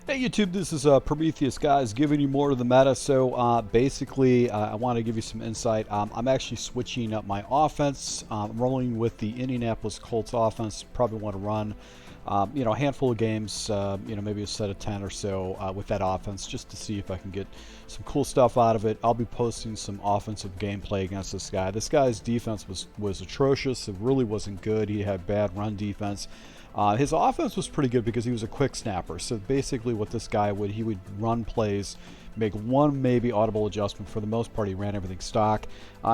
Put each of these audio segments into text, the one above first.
Hey YouTube, this is Prometheus, guys, giving you more of the meta. So basically, I want to give you some insight. I'm actually switching up my offense. I'm rolling with the Indianapolis Colts offense. Probably want to run, a handful of games, maybe a set of 10 or so with that offense, just to see if I can get some cool stuff out of it. I'll be posting some offensive gameplay against this guy. This guy's defense was atrocious. It really wasn't good. He had bad run defense. His offense was pretty good because he was a quick snapper. So basically what this guy would, he would run plays, make one maybe audible adjustment. For the most part, he ran everything stock.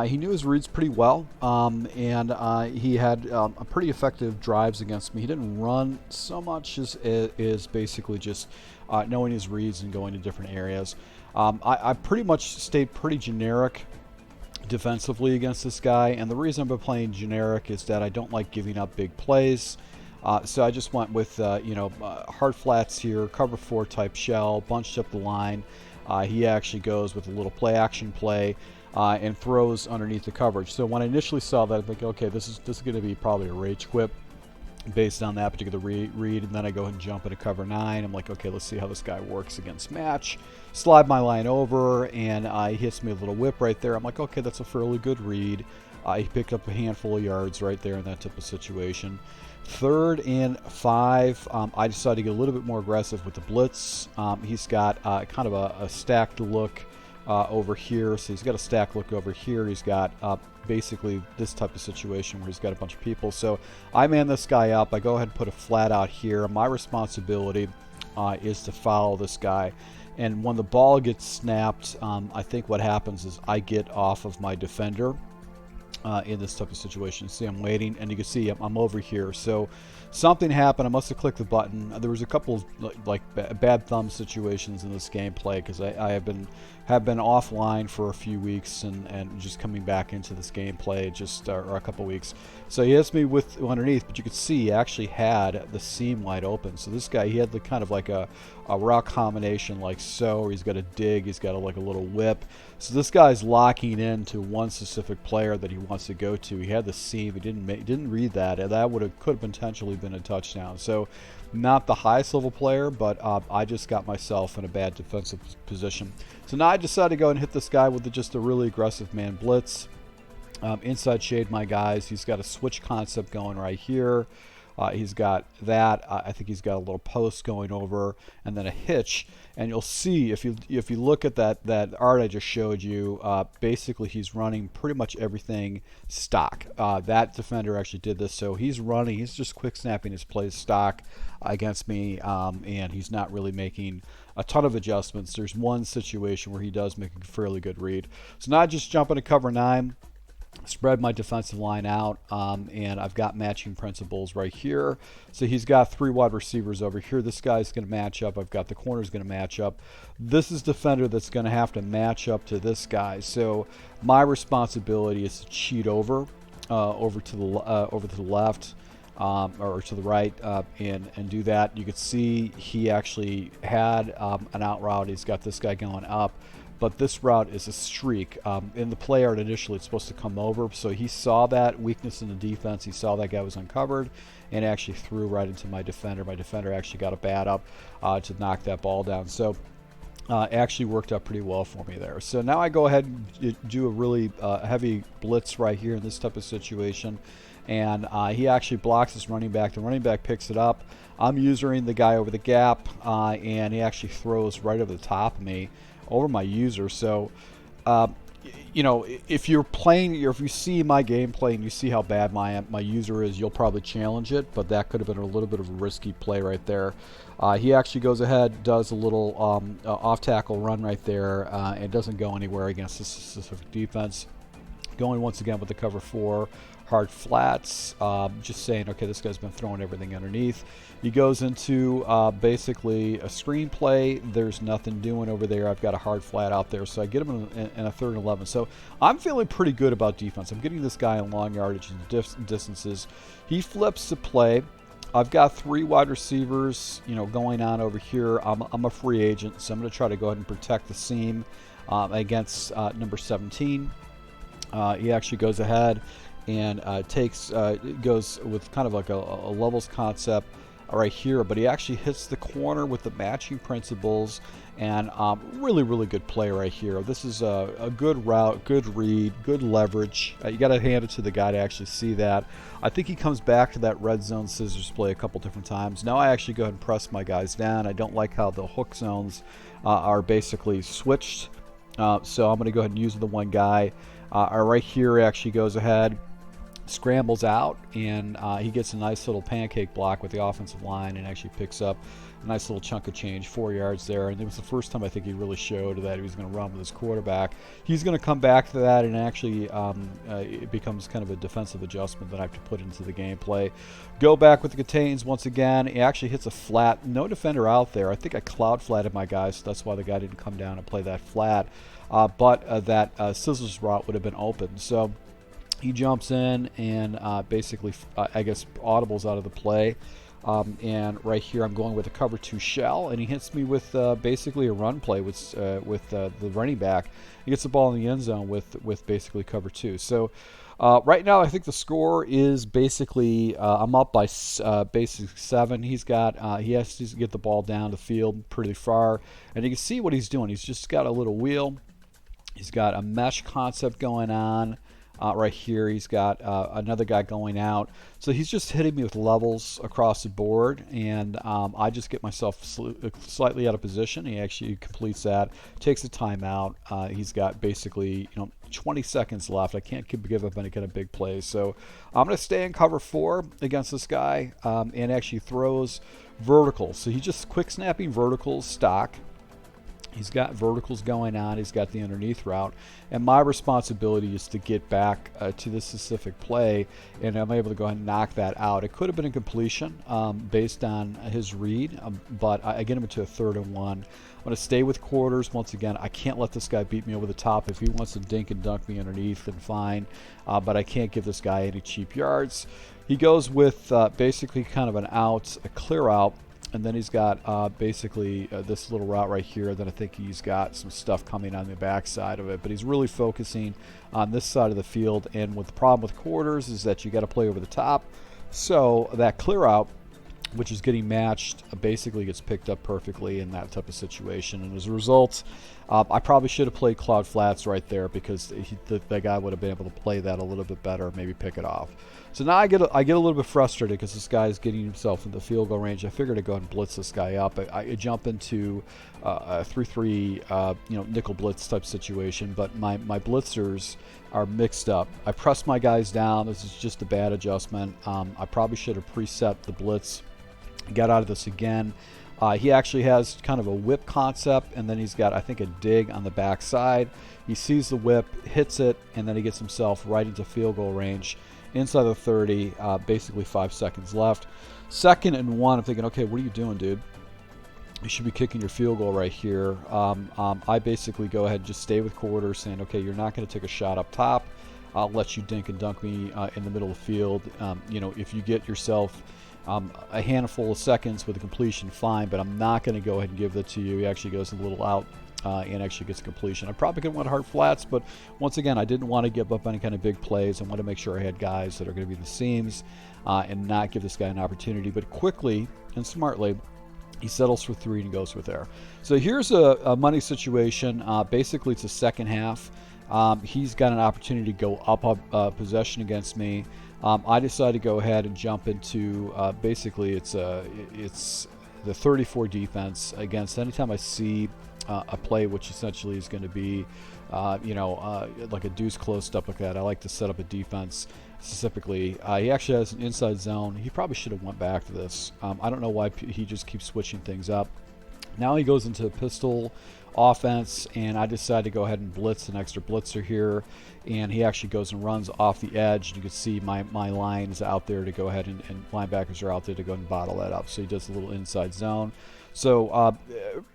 He knew his reads pretty well, and he had a pretty effective drives against me. He didn't run so much as basically just knowing his reads and going to different areas. I pretty much stayed pretty generic defensively against this guy, and the reason I've been playing generic is that I don't like giving up big plays. So I just went with, hard flats here, cover 4 type shell, bunched up the line. He actually goes with a little play action play and throws underneath the coverage. So when I initially saw that, I think, okay, this is going to be probably a rage quit based on that particular read. And then I go ahead and jump into cover 9. I'm like, okay, let's see how this guy works against match. Slide my line over, and he hits me a little whip right there. I'm like, okay, that's a fairly good read. He picked up a handful of yards right there in that type of situation. 3rd and 5, I decided to get a little bit more aggressive with the blitz. He's got kind of a stacked look over here. So he's got a stacked look over here. He's got basically this type of situation where he's got a bunch of people. So I man this guy up. I go ahead and put a flat out here. My responsibility is to follow this guy. And when the ball gets snapped, I think what happens is I get off of my defender. In this type of situation. See, I'm waiting, and you can see I'm over here. So something happened. I must have clicked the button. There was a couple of like bad thumb situations in this gameplay because I have been offline for a few weeks and just coming back into this gameplay just or a couple weeks. So he hits me with underneath, but you could see he actually had the seam wide open. So this guy, he had the kind of like a route combination like so. He's got a dig. He's got like a little whip. So this guy's locking into one specific player that he wants to go to. He had the seam. He didn't read that, and that could have potentially been a touchdown. So not the highest level player, but I just got myself in a bad defensive position. So now I decided to go and hit this guy with just a really aggressive man blitz. Inside shade my guys. He's got a switch concept going right here. He's got that. I think he's got a little post going over, and then a hitch. And you'll see if you look at that art I just showed you, basically he's running pretty much everything stock. That defender actually did this, so he's running. He's just quick snapping his plays stock against me, and he's not really making a ton of adjustments. There's one situation where he does make a fairly good read. So now I just jump into cover 9. Spread my defensive line out, and I've got matching principles right here. So he's got 3 wide receivers over here. This guy's going to match up. I've got the corners going to match up. This is defender that's going to have to match up to this guy. So my responsibility is to cheat over to the left or to the right and do that. You could see he actually had an out route. He's got this guy going up. But this route is a streak. In the play art initially, it's supposed to come over. So he saw that weakness in the defense. He saw that guy was uncovered and actually threw right into my defender. My defender actually got a bat up to knock that ball down. So it actually worked out pretty well for me there. So now I go ahead and do a really heavy blitz right here in this type of situation. And he actually blocks this running back. The running back picks it up. I'm using the guy over the gap, and he actually throws right over the top of me, over my user. So if you're playing, or if you see my gameplay and you see how bad my user is, you'll probably challenge it, but that could have been a little bit of a risky play right there. He actually goes ahead, does a little off tackle run right there, and doesn't go anywhere against this specific defense. Going once again with the cover 4 hard flats, just saying, okay, this guy's been throwing everything underneath. He goes into basically a screenplay. There's nothing doing over there. I've got a hard flat out there, so I get him in a 3rd and 11. So I'm feeling pretty good about defense. I'm getting this guy in long yardage and distances. He flips the play. I've got 3 wide receivers, going on over here. I'm a free agent, so I'm going to try to go ahead and protect the seam against number 17. He actually goes ahead and goes with kind of like a levels concept. right here, but he actually hits the corner with the matching principles, and really, really good play right here. This is a good route, good read, good leverage. You got to hand it to the guy to actually see that. I think he comes back to that red zone scissors play a couple different times. Now I actually go ahead and press my guys down. I don't like how the hook zones are basically switched, so I'm going to go ahead and use the one guy. Right here actually goes ahead, scrambles out, and he gets a nice little pancake block with the offensive line and actually picks up a nice little chunk of change, 4 yards there. And it was the first time I think he really showed that he was going to run with his quarterback. He's going to come back to that, and actually it becomes kind of a defensive adjustment that I have to put into the gameplay. Go back with the contains once again. He actually hits a flat. No defender out there. I think I cloud flatted my guy, so that's why the guy didn't come down and play that flat. But that scissors route would have been open. So he jumps in and basically, I guess, audibles out of the play. And right here I'm going with a cover 2 shell, and he hits me with basically a run play with the running back. He gets the ball in the end zone with basically cover 2. So right now I think the score is basically I'm up by basically 7. He has to get the ball down the field pretty far, and you can see what he's doing. He's just got a little wheel. He's got a mesh concept going on. Right here he's got another guy going out, so he's just hitting me with levels across the board, and I just get myself slightly out of position. He actually completes that, takes a timeout. He's got basically 20 seconds left. I can't give up any kind of big plays, so I'm going to stay in cover 4 against this guy, and actually throws verticals. So he's just quick snapping verticals stock. He's got verticals going on. He's got the underneath route. And my responsibility is to get back to this specific play, and I'm able to go ahead and knock that out. It could have been a completion based on his read, but I get him into a 3rd and 1. I'm going to stay with quarters. Once again, I can't let this guy beat me over the top. If he wants to dink and dunk me underneath, then fine. But I can't give this guy any cheap yards. He goes with basically kind of an out, a clear out. And then he's got basically this little route right here. Then I think he's got some stuff coming on the back side of it. But he's really focusing on this side of the field. And with the problem with quarters is that you got to play over the top. So that clear out, which is getting matched, basically gets picked up perfectly in that type of situation. And as a result, I probably should have played cloud flats right there, because the guy would have been able to play that a little bit better, maybe pick it off. So now I get a little bit frustrated because this guy is getting himself in the field goal range. I figured to go ahead and blitz this guy up. I jump into a 3-3 nickel blitz type situation, but my blitzers are mixed up. I press my guys down. This is just a bad adjustment. I probably should have preset the blitz. Got out of this again. He actually has kind of a whip concept, and then he's got, I think, a dig on the back side. He sees the whip, hits it, and then he gets himself right into field goal range inside the 30, basically 5 seconds left. 2nd and 1, I'm thinking, okay, what are you doing, dude? You should be kicking your field goal right here. I basically go ahead and just stay with quarters, saying, okay, you're not going to take a shot up top. I'll let you dink and dunk me in the middle of the field. If you get yourself a handful of seconds with a completion, fine, but I'm not going to go ahead and give that to you. He actually goes a little out and actually gets a completion. I probably could have went hard flats, but once again, I didn't want to give up any kind of big plays. I want to make sure I had guys that are going to be in the seams and not give this guy an opportunity. But quickly and smartly, he settles for 3 and goes with there. So here's a money situation. Basically, it's a second half. He's got an opportunity to go up possession against me. I decided to go ahead and jump into basically it's the 34 defense against anytime I see a play which essentially is going to be like a deuce close, stuff like that. I like to set up a defense specifically. He actually has an inside zone. He probably should have went back to this. I don't know why he just keeps switching things up. Now he goes into a pistol offense, and I decided to go ahead and blitz an extra blitzer here, and he actually goes and runs off the edge. You can see my lines out there to go ahead, and linebackers are out there to go and bottle that up. So he does a little inside zone. So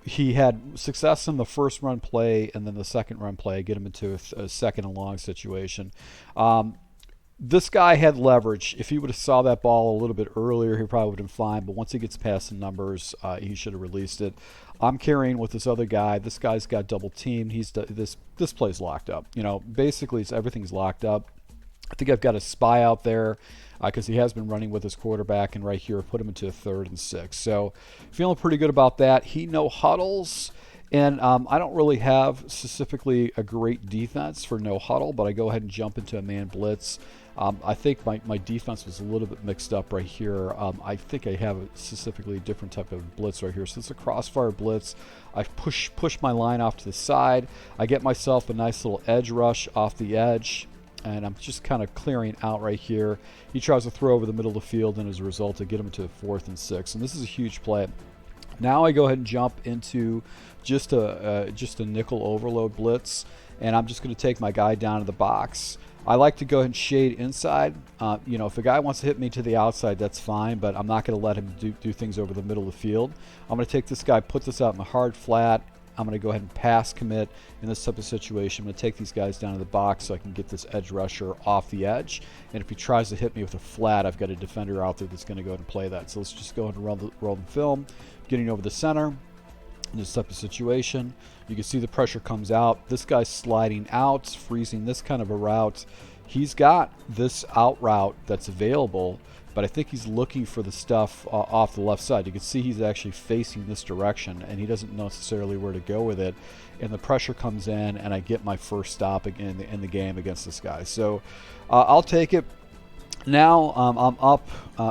he had success in the first run play, and then the second run play get him into a 2nd and long situation. This guy had leverage. If he would have saw that ball a little bit earlier, he probably would have been fine. But once he gets past the numbers, he should have released it. I'm carrying with this other guy. This guy's got double teamed. This play's locked up. Basically, everything's locked up. I think I've got a spy out there because he has been running with his quarterback, and right here put him into a 3rd and 6. So feeling pretty good about that. He no huddles, and I don't really have specifically a great defense for no huddle, but I go ahead and jump into a man blitz. I think my defense was a little bit mixed up right here. I think I have a specifically different type of blitz right here. So it's a crossfire blitz. I push my line off to the side. I get myself a nice little edge rush off the edge, and I'm just kind of clearing out right here. He tries to throw over the middle of the field, and as a result, I get him to a 4th and 6. And this is a huge play. Now I go ahead and jump into just a nickel overload blitz, and I'm just going to take my guy down to the box. I like to go ahead and shade inside. You know, if a guy wants to hit me to the outside, that's fine, but I'm not going to let him do things over the middle of the field. I'm going to take this guy, put this out in the hard flat. I'm going to go ahead and pass commit in this type of situation. I'm going to take these guys down to the box so I can get this edge rusher off the edge. And if he tries to hit me with a flat, I've got a defender out there that's going to go ahead and play that. So let's just go ahead and roll the film, getting over the center. In this type of situation, you can see the pressure comes out. This guy's sliding out, freezing this kind of a route. He's got this out route that's available, but I think he's looking for the stuff off the left side. You can see he's actually facing this direction, and he doesn't know necessarily where to go with it. And the pressure comes in, and I get my first stop again in the game against this guy. So I'll take it. Now I'm up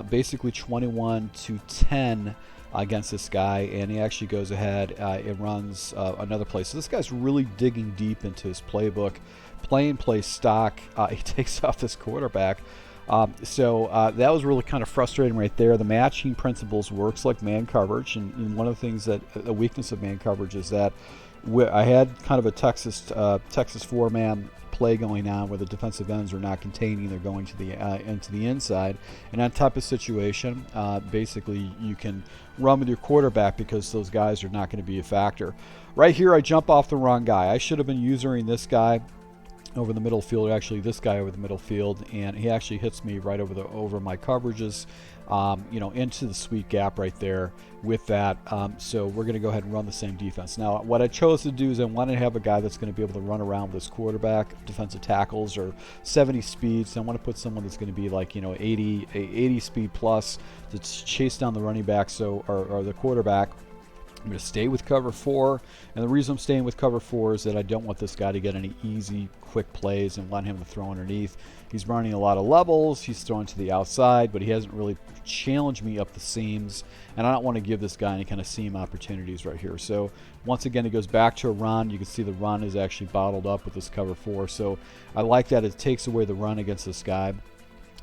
basically 21-10 against this guy, and he actually goes ahead and runs another play. So this guy's really digging deep into his playbook, play stock. He takes off this quarterback. So that was really kind of frustrating right there. The matching principles works like man coverage, and one of the things that a weakness of man coverage is that I had kind of a Texas 4-man play going on where the defensive ends are not containing, they're going to the into the inside. And that type of situation, basically you can run with your quarterback because those guys are not going to be a factor. Right here I jump off the wrong guy. I should have been using this guy over the middle field, or actually this guy over the middle field, and he actually hits me right over my coverages, you know, into the sweet gap right there with that. So we're going to go ahead and run the same defense. Now what I chose to do is I want to have a guy that's going to be able to run around with this quarterback, defensive tackles, or 70 speeds. So I want to put someone that's going to be like, you know, 80 speed plus to chase down the running back, so or the quarterback. I'm going to stay with cover 4, and the reason I'm staying with cover 4 is that I don't want this guy to get any easy, quick plays and want him to throw underneath. He's running a lot of levels, he's throwing to the outside, but he hasn't really challenged me up the seams, and I don't want to give this guy any kind of seam opportunities right here. So once again, he goes back to a run. You can see the run is actually bottled up with this cover 4, so I like that. It takes away the run against this guy.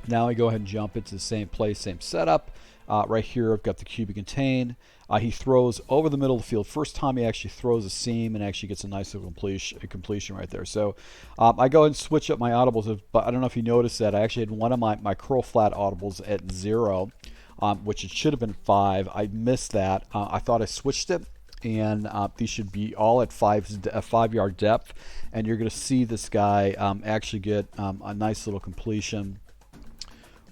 Now I go ahead and jump into the same play, same setup. Right here I've got the QB contain. He throws over the middle of the field. First time he actually throws a seam and actually gets a nice little completion right there. So I go ahead and switch up my audibles, but I don't know if you noticed that I actually had one of my curl flat audibles at 0, which it should have been 5. I missed that. I thought I switched it, and these should be all at 5-yard depth, and you're going to see this guy actually get a nice little completion.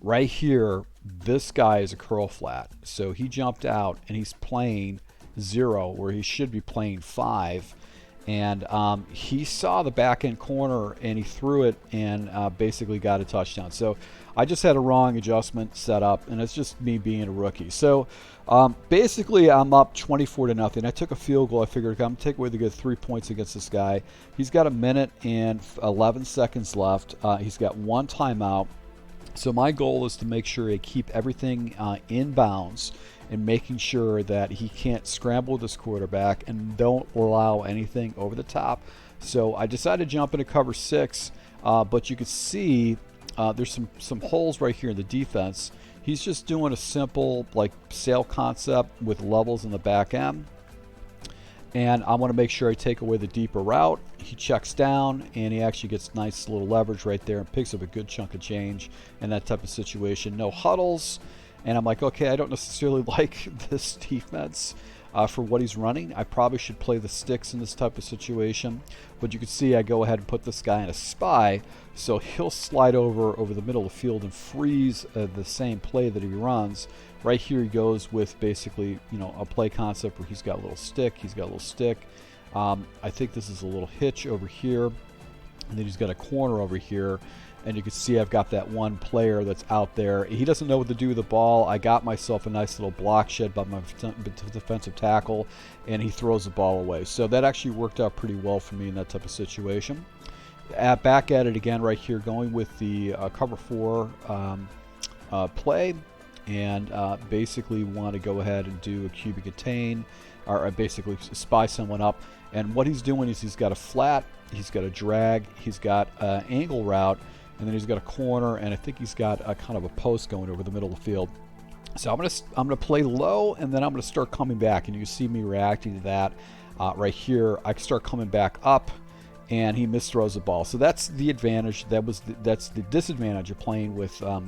Right here, this guy is a curl flat, so he jumped out and he's playing 0 where he should be playing 5, and he saw the back end corner and he threw it and basically got a touchdown. So I just had a wrong adjustment set up, and it's just me being a rookie. So basically I'm up 24-0. I took a field goal. I figured I'm going to take away the good 3 points against this guy. He's got 1 minute and 11 seconds left. He's got 1 timeout. So my goal is to make sure I keep everything in bounds and making sure that he can't scramble with his quarterback and don't allow anything over the top. So I decided to jump into cover 6, but you can see there's some holes right here in the defense. He's just doing a simple like sail concept with levels in the back end. And I want to make sure I take away the deeper route. He checks down, and he actually gets nice little leverage right there and picks up a good chunk of change in that type of situation. No huddles, and I'm like, okay, I don't necessarily like this defense for what he's running. I probably should play the sticks in this type of situation. But you can see I go ahead and put this guy in a spy, so he'll slide over the middle of the field and freeze the same play that he runs. Right here he goes with basically, you know, a play concept where he's got a little stick. I think this is a little hitch over here, and then he's got a corner over here, and you can see I've got that one player that's out there. He doesn't know what to do with the ball. I got myself a nice little block shed by my defensive tackle, and he throws the ball away. So that actually worked out pretty well for me in that type of situation. Back at it again right here, going with the cover 4 play, and basically want to go ahead and do a QB contain, or basically spy someone up. And what he's doing is he's got a flat, he's got a drag, he's got an angle route, and then he's got a corner, and I think he's got a kind of a post going over the middle of the field. So I'm gonna play low, and then I'm gonna start coming back, and you see me reacting to that right here. I start coming back up, and he misthrows the ball. So that's the advantage. That's the disadvantage of playing with a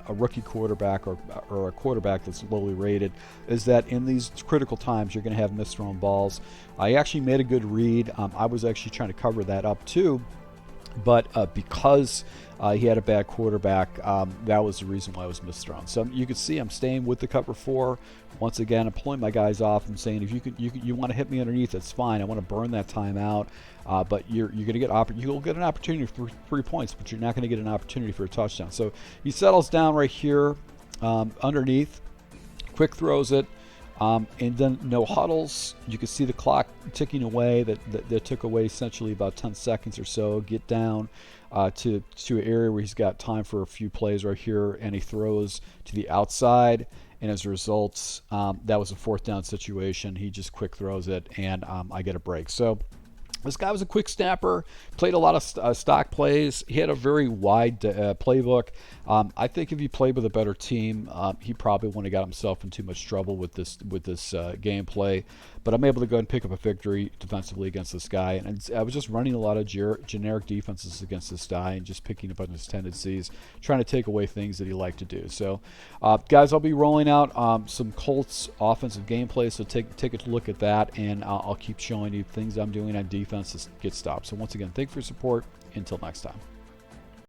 rookie quarterback or a quarterback that's lowly rated, is that in these critical times you're going to have misthrown balls. I actually made a good read. I was actually trying to cover that up too, but because he had a bad quarterback, that was the reason why I was misthrown. So you can see I'm staying with the cover 4. Once again, I'm pulling my guys off and saying, if you want to hit me underneath, that's fine. I want to burn that time out, but you're going to get you'll get an opportunity for 3 points, but you're not going to get an opportunity for a touchdown. So he settles down right here underneath, quick throws it. And then no huddles. You can see the clock ticking away. That took away essentially about 10 seconds or so. Get down to an area where he's got time for a few plays right here, and he throws to the outside. And as a result, that was a 4th down situation. He just quick throws it, and I get a break. So this guy was a quick snapper, played a lot of stock plays. He had a very wide playbook. I think if he played with a better team, he probably wouldn't have got himself in too much trouble with this gameplay. But I'm able to go ahead and pick up a victory defensively against this guy. And I was just running a lot of generic defenses against this guy and just picking up on his tendencies, trying to take away things that he liked to do. So, guys, I'll be rolling out some Colts offensive gameplay, so take a look at that, and I'll keep showing you things I'm doing on defense to get stops. So once again, thank you for your support. Until next time.